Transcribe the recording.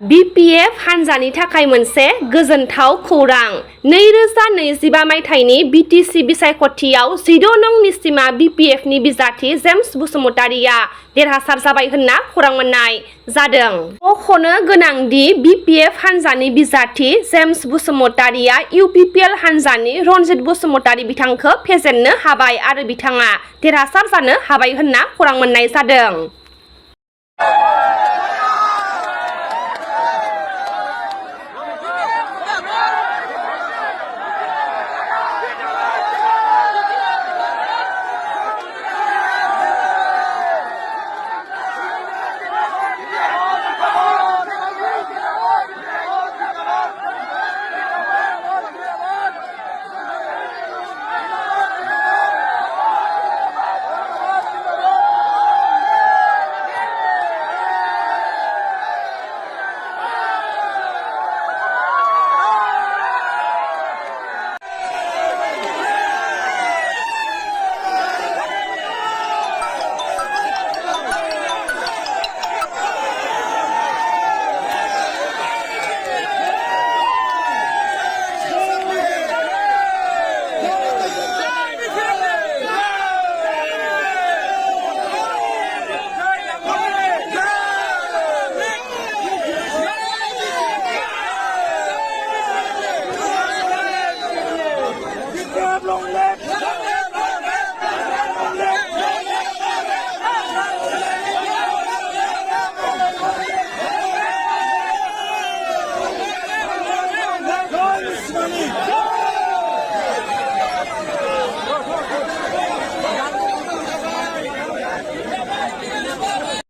BPF हानजानि थाखाय मोनसे गोजोनथाव खौरां। 2025 मायथाइनि BTC बिसायख'थियाव 16 नं निसिमा BPFनि बिजाथि जेम्स बसुमतारिया देरहासार जाबाय होनना खौरां मोननाय जादों। मख'नो गोनांदि BPF हानजानि बिजाथि जेम्स बसुमतारिया UPPL हानजानि रनजित बसुमतारि बिथांखौ फेजेननो हाबाय आरो बिथाङा देरहासार जानो हाबाय होनना खौरां मोननाय जादों।